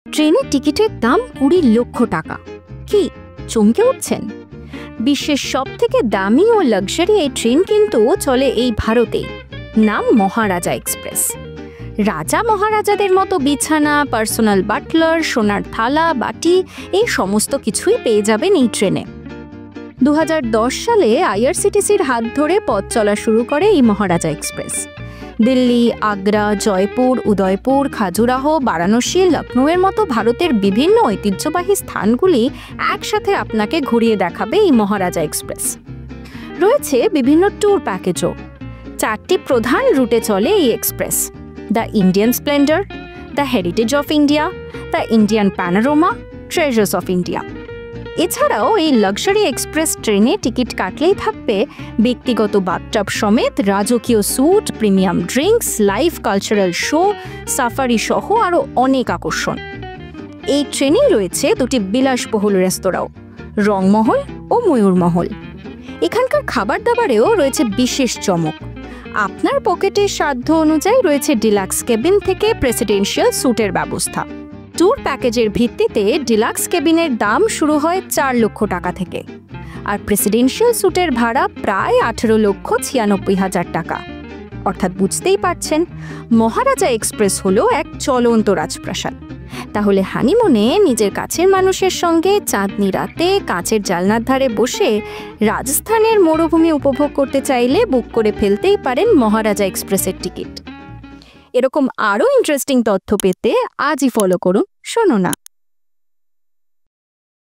ট্রেনের টিকিটের দাম ২০ লক্ষ টাকা। কি চমকে উঠছেন? বিশ্বের সবথেকে দামি ও লাক্সারি এই ট্রেন কিন্তু চলে এই ভারতেই। নাম মহারাজা এক্সপ্রেস। রাজা মহারাজাদের মতো বিছানা, পার্সোনাল বাটলার, সোনার থালা, বাটি এই সমস্ত কিছুই পেয়ে যাবেন এই ট্রেনে। ২০১০ সালে আইআরসিটিসির হাত ধরে পথ চলা শুরু করে এই মহারাজা এক্সপ্রেস। দিল্লি, আগ্রা, জয়পুর, উদয়পুর, খাজুরাহো, বারাণসী, লখনউয়ের মতো ভারতের বিভিন্ন ঐতিহ্যবাহী স্থানগুলি একসাথে আপনাকে ঘুরিয়ে দেখাবে এই মহারাজা এক্সপ্রেস। রয়েছে বিভিন্ন ট্যুর প্যাকেজও। ৪টি প্রধান রুটে চলে এই express: the Indian splendour, the heritage of India, the Indian panorama, treasures of India. এছাড়াও এই লাক্সারি এক্সপ্রেস ট্রেনে টিকিট কাটলেই থাকবে ব্যক্তিগত বাথটাব সমেত রাজকীয় suite, premium drinks, live cultural show, safari সহ আরও অনেক আকর্ষণ। এই ট্রেনেই রয়েছে দুটি বিলাসবহুল রেস্তোরাঁও, রংমহল ও ময়ূরমহল। এখানকার খাবার দাবারেও রয়েছে বিশেষ চমক। আপনার পকেটের সাধ্য অনুযায়ী রয়েছে ডিলাক্স কেবিন থেকে প্রেসিডেন্সিয়াল স্যুটের ব্যবস্থা। ট্যুর প্যাকেজের ভিত্তিতে ডিলাক্স কেবিনের দাম শুরু হয় ৪ লক্ষ টাকা থেকে, আর প্রেসিডেন্সিয়াল স্যুটের ভাড়া প্রায় ১৮,৯৬,০০০ টাকা। অর্থাৎ বুঝতেই পারছেন, মহারাজা এক্সপ্রেস হলো এক চলন্ত রাজপ্রাসাদ। তাহলে হানিমুনে নিজের কাছের মানুষের সঙ্গে চাঁদনি রাতে কাঁচের জানলার ধারে বসে রাজস্থানের মরুভূমি উপভোগ করতে চাইলে বুক করে ফেলতেই পারেন মহারাজা এক্সপ্রেসের টিকিট। এরকম আরও ইন্টারেস্টিং তথ্য পেতে আজই ফলো করুন শোনো না।